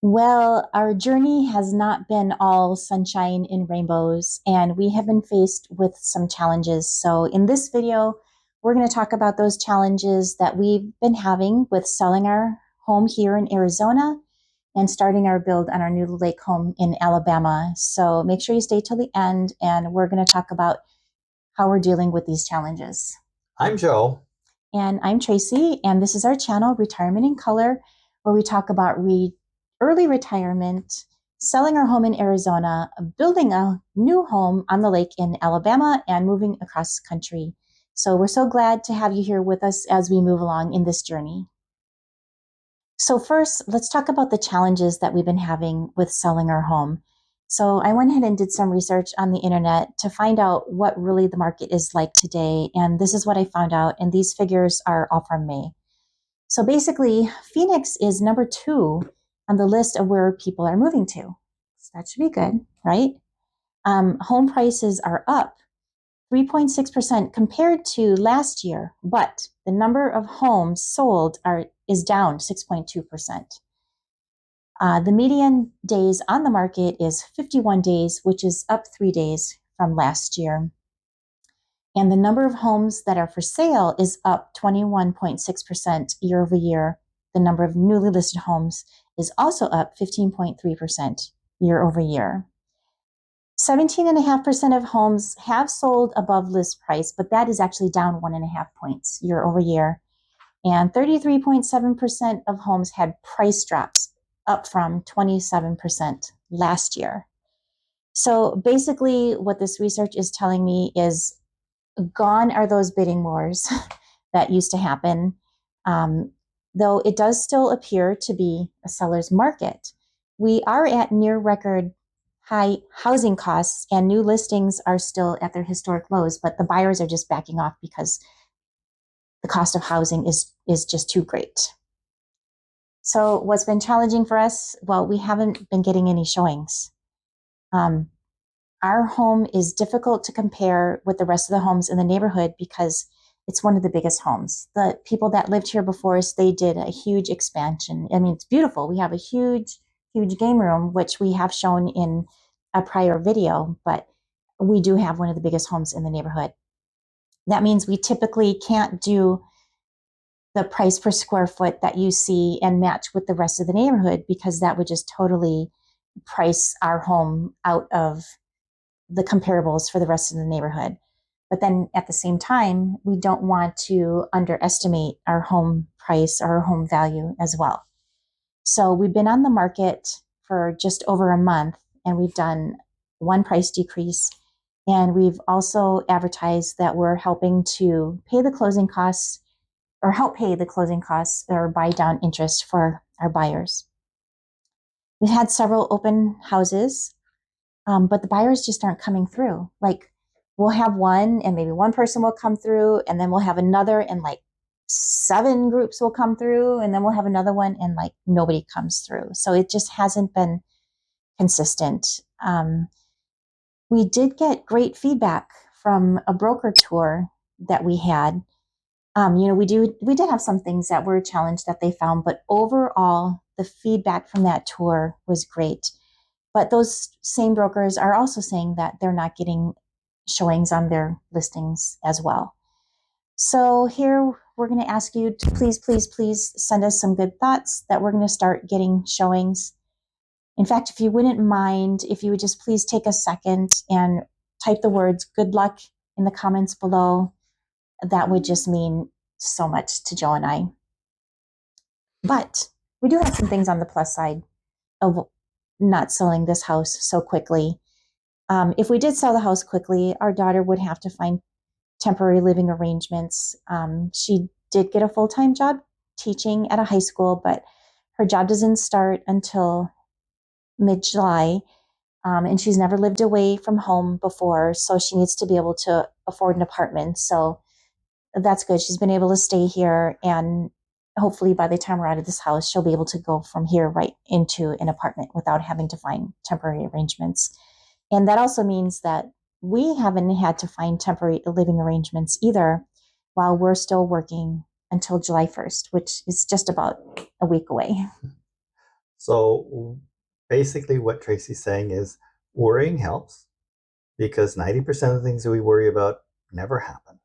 Well, our journey has not been all sunshine and rainbows, and we have been faced with some challenges. So, in this video, we're going to talk about those challenges that we've been having with selling our home here in Arizona and starting our build on our new lake home in Alabama. So, make sure you stay till the end, and we're going to talk about how we're dealing with these challenges. I'm Joe. And I'm Tracy, and this is our channel, Retirement in Color, where we talk about early retirement, selling our home in Arizona, building a new home on the lake in Alabama, and moving across the country. So we're so glad to have you here with us as we move along in this journey. So first, let's talk about the challenges that we've been having with selling our home. So I went ahead and did some research on the internet to find out what really the market is like today. And this is what I found out. And these figures are all from May. So basically, Phoenix is number 2 on the list of where people are moving to. So that should be good, right? Home prices are up 3.6% compared to last year, but the number of homes sold is down 6.2%. The median days on the market is 51 days, which is up 3 days from last year. And the number of homes that are for sale is up 21.6% year over year. The number of newly listed homes is also up 15.3% year over year. 17.5% of homes have sold above list price, but that is actually down 1.5 points year over year. And 33.7% of homes had price drops, up from 27% last year. So basically, what this research is telling me is gone are those bidding wars that used to happen. Though it does still appear to be a seller's market. We are at near record high housing costs, and new listings are still at their historic lows, but the buyers are just backing off because the cost of housing is just too great. So what's been challenging for us? Well, we haven't been getting any showings. Our home is difficult to compare with the rest of the homes in the neighborhood because it's one of the biggest homes. The people that lived here before us, they did a huge expansion. I mean, it's beautiful. We have a huge, huge game room, which we have shown in a prior video, but we do have one of the biggest homes in the neighborhood. That means we typically can't do the price per square foot that you see and match with the rest of the neighborhood because that would just totally price our home out of the comparables for the rest of the neighborhood. But then at the same time, we don't want to underestimate our home price or our home value as well. So we've been on the market for just over a month, and we've done one price decrease. And we've also advertised that we're helping to pay the closing costs or help pay the closing costs or buy down interest for our buyers. We've had several open houses, but the buyers just aren't coming through. Like, we'll have one and maybe one person will come through, and then we'll have another and like 7 groups will come through, and then we'll have another one and like nobody comes through. So it just hasn't been consistent. We did get great feedback from a broker tour that we had. We did have some things that were a challenge that they found, but overall, the feedback from that tour was great. But those same brokers are also saying that they're not getting showings on their listings as well. So here we're going to ask you to please, please, please send us some good thoughts that we're going to start getting showings. In fact, if you wouldn't mind, if you would just please take a second and type the words good luck in the comments below, that would just mean so much to Joe and I. But we do have some things on the plus side of not selling this house so quickly. If we did sell the house quickly, our daughter would have to find temporary living arrangements. She did get a full-time job teaching at a high school, but her job doesn't start until mid-July. And she's never lived away from home before, so she needs to be able to afford an apartment. So that's good. She's been able to stay here, and hopefully by the time we're out of this house, she'll be able to go from here right into an apartment without having to find temporary arrangements. And that also means that we haven't had to find temporary living arrangements either while we're still working until July 1st, which is just about a week away. So basically what Tracy's saying is worrying helps because 90% of the things that we worry about never happen.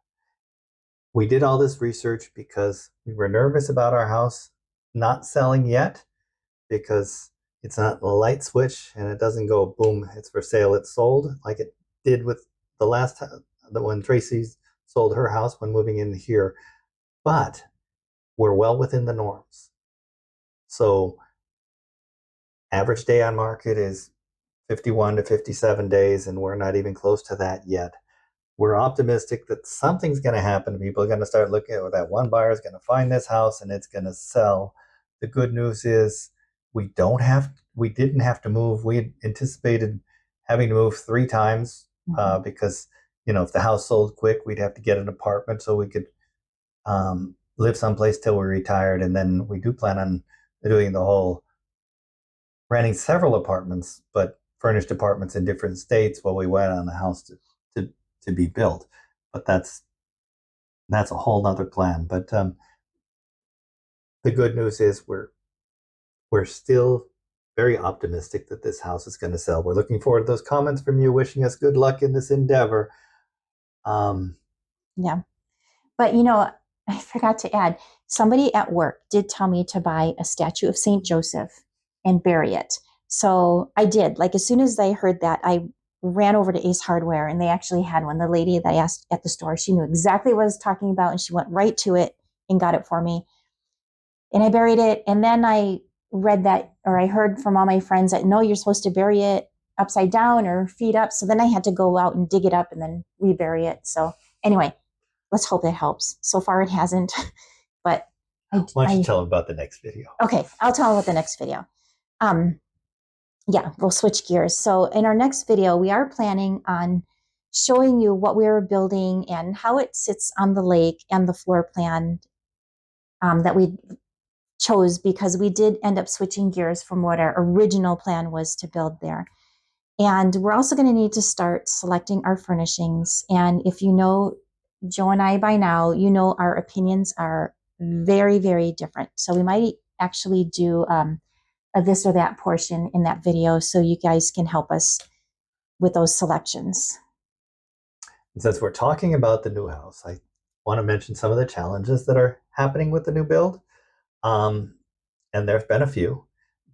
We did all this research because we were nervous about our house not selling yet because it's not a light switch and it doesn't go boom, it's for sale, it's sold like it did with the last time, the when Tracy sold her house when moving in here. But we're well within the norms. So average day on market is 51 to 57 days, and we're not even close to that yet. We're optimistic that something's going to happen. People are going to start looking at that one buyer is going to find this house and it's going to sell. The good news is we didn't have to move. We had anticipated having to move 3 times because, if the house sold quick, we'd have to get an apartment so we could live someplace till we retired. And then we do plan on doing the whole renting several apartments, but furnished apartments in different states while we wait on the house to be built. But that's a whole nother plan. But the good news is we're still very optimistic that this house is going to sell. We're looking forward to those comments from you, wishing us good luck in this endeavor. Yeah. But I forgot to add, somebody at work did tell me to buy a statue of St. Joseph and bury it. So I did. Like as soon as I heard that, I ran over to Ace Hardware and they actually had one. The lady that I asked at the store, she knew exactly what I was talking about and she went right to it and got it for me. And I buried it. And then I read that, or I heard from all my friends that no, you're supposed to bury it upside down or feet up. So then I had to go out and dig it up and then rebury it. So anyway, let's hope it helps. So far it hasn't, but why don't you tell them about the next video? Okay, I'll tell them about the next video. Yeah, we'll switch gears. So in our next video, we are planning on showing you what we were building and how it sits on the lake and the floor plan that we chose, because we did end up switching gears from what our original plan was to build there. And we're also going to need to start selecting our furnishings. And if you know Joe and I by now, our opinions are very, very different. So we might actually do a this or that portion in that video so you guys can help us with those selections. Since we're talking about the new house, I want to mention some of the challenges that are happening with the new build. And there's been a few,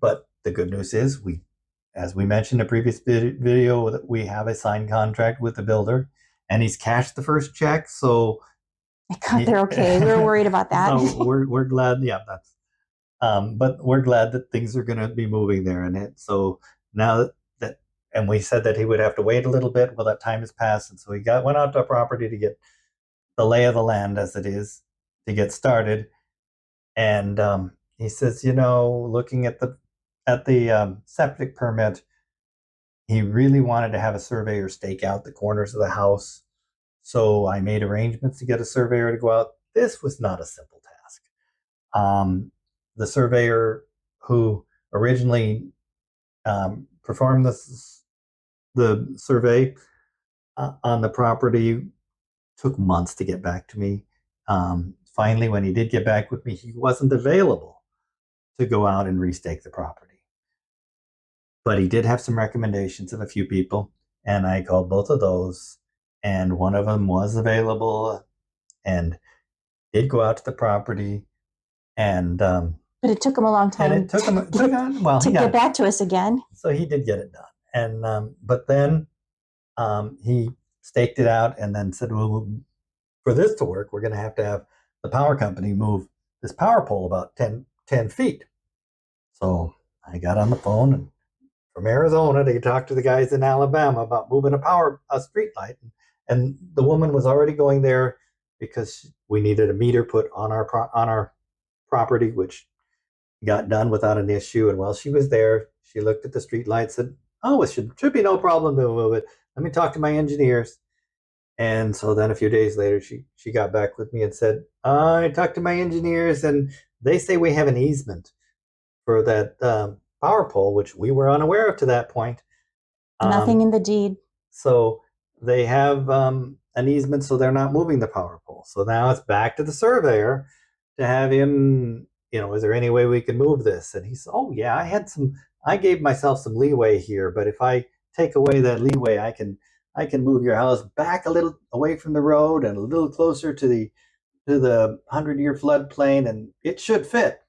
but the good news is as we mentioned in a previous video, that we have a signed contract with the builder and he's cashed the first check. So they're okay. We were worried about that. So we're glad. Yeah, that's, but we're glad that things are going to be moving there. And so now that, and we said that he would have to wait a little bit. Well, that time has passed. And so he went out to property to get the lay of the land as it is to get started. And he says, looking at the septic permit, he really wanted to have a surveyor stake out the corners of the house. So I made arrangements to get a surveyor to go out. This was not a simple task. The surveyor who originally performed the survey on the property took months to get back to me. Finally, when he did get back with me, he wasn't available to go out and restake the property. But he did have some recommendations of a few people, and I called both of those, and one of them was available and did go out to the property. And but it took him a long time. And it took him to get back to us again. So he did get it done, and but then he staked it out and then said, well, for this to work, we're going to have the power company move this power pole about 10 feet. So I got on the phone and from Arizona to talk to the guys in Alabama about moving a street light. And the woman was already going there because we needed a meter put on our property, which got done without an issue. And while she was there, she looked at the street light, said, oh, it should be no problem to move it. Let me talk to my engineers. And so then a few days later, she got back with me and said, I talked to my engineers and they say we have an easement for that power pole, which we were unaware of to that point. Nothing in the deed. So they have an easement, so they're not moving the power pole. So now it's back to the surveyor to have him is there any way we could move this? And he said, oh yeah, I gave myself some leeway here, but if I take away that leeway, I can move your house back a little away from the road and a little closer to the 100-year floodplain, and it should fit.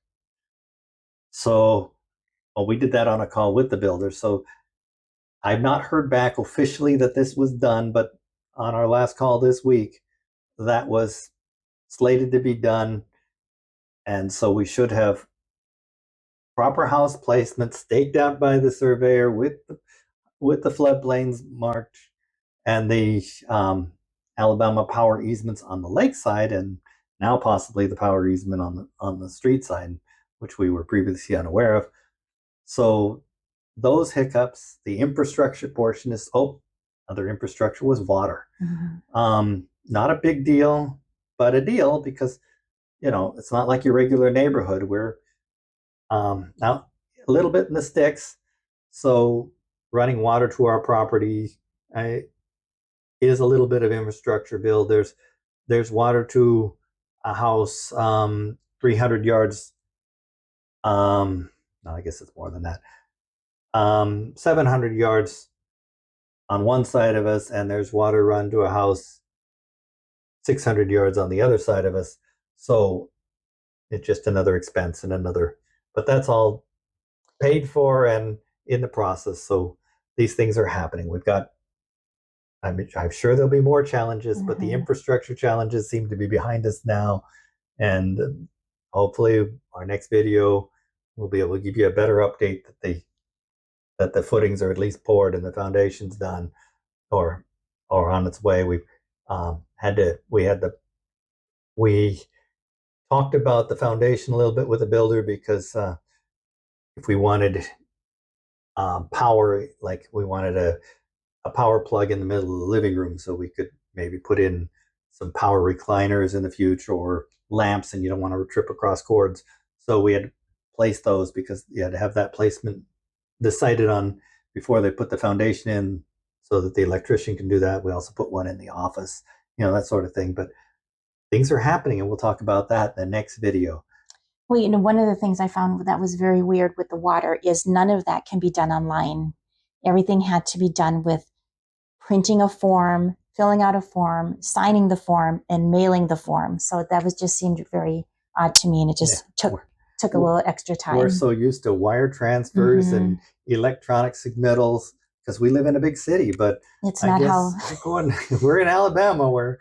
So, well, we did that on a call with the builder. So I've not heard back officially that this was done, but on our last call this week, that was slated to be done. And so we should have proper house placement staked out by the surveyor with the floodplains marked and the Alabama power easements on the lakeside, and now possibly the power easement on the street side, which we were previously unaware of. So those hiccups, the infrastructure portion is other infrastructure was water. Mm-hmm. Not a big deal, but a deal because it's not like your regular neighborhood. We're now a little bit in the sticks, so running water to our property is a little bit of infrastructure build. There's water to a house 300 yards. No, I guess it's more than that. 700 yards on one side of us, and there's water run to a house 600 yards on the other side of us. So it's just another expense and but that's all paid for and in the process. So these things are happening. I'm sure there'll be more challenges, mm-hmm. but the infrastructure challenges seem to be behind us now. And hopefully our next video will be able to give you a better update that the footings are at least poured and the foundation's done or on its way. We talked about the foundation a little bit with the builder because if we wanted power, like we wanted a power plug in the middle of the living room so we could maybe put in some power recliners in the future or lamps, and you don't want to trip across cords. So we had to place those because you had to have that placement decided on before they put the foundation in so that the electrician can do that. We also put one in the office, that sort of thing. But things are happening, and we'll talk about that in the next video. Well, one of the things I found that was very weird with the water is none of that can be done online. Everything had to be done with printing a form, filling out a form, signing the form, and mailing the form. So that just seemed very odd to me, and it just took a little extra time. We're so used to wire transfers mm-hmm. and electronic submittals because we live in a big city, but it's not how we're in Alabama where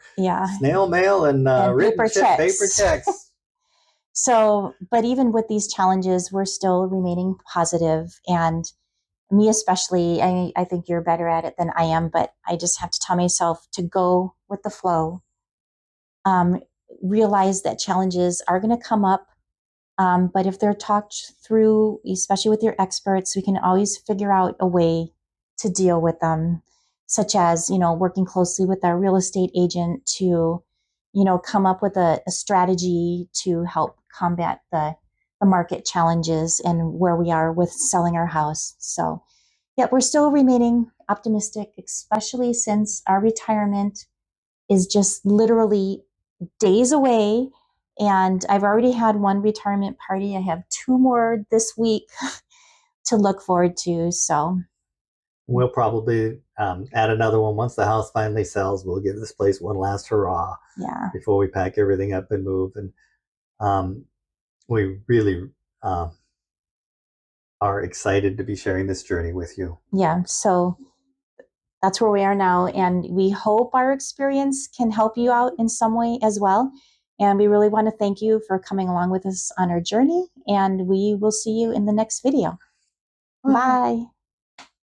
snail mail and paper checks. So, but even with these challenges, we're still remaining positive, and me especially, I think you're better at it than I am, but I just have to tell myself to go with the flow, realize that challenges are going to come up, but if they're talked through, especially with your experts, we can always figure out a way to deal with them, such as, working closely with our real estate agent to, come up with a strategy to help combat the market challenges and where we are with selling our house. So, yeah, we're still remaining optimistic, especially since our retirement is just literally days away. And I've already had one retirement party. I have 2 more this week to look forward to. So we'll probably add another one once the house finally sells. We'll give this place one last hurrah before we pack everything up and move. And we really are excited to be sharing this journey with you. Yeah, so that's where we are now. And we hope our experience can help you out in some way as well. And we really want to thank you for coming along with us on our journey. And we will see you in the next video. Bye.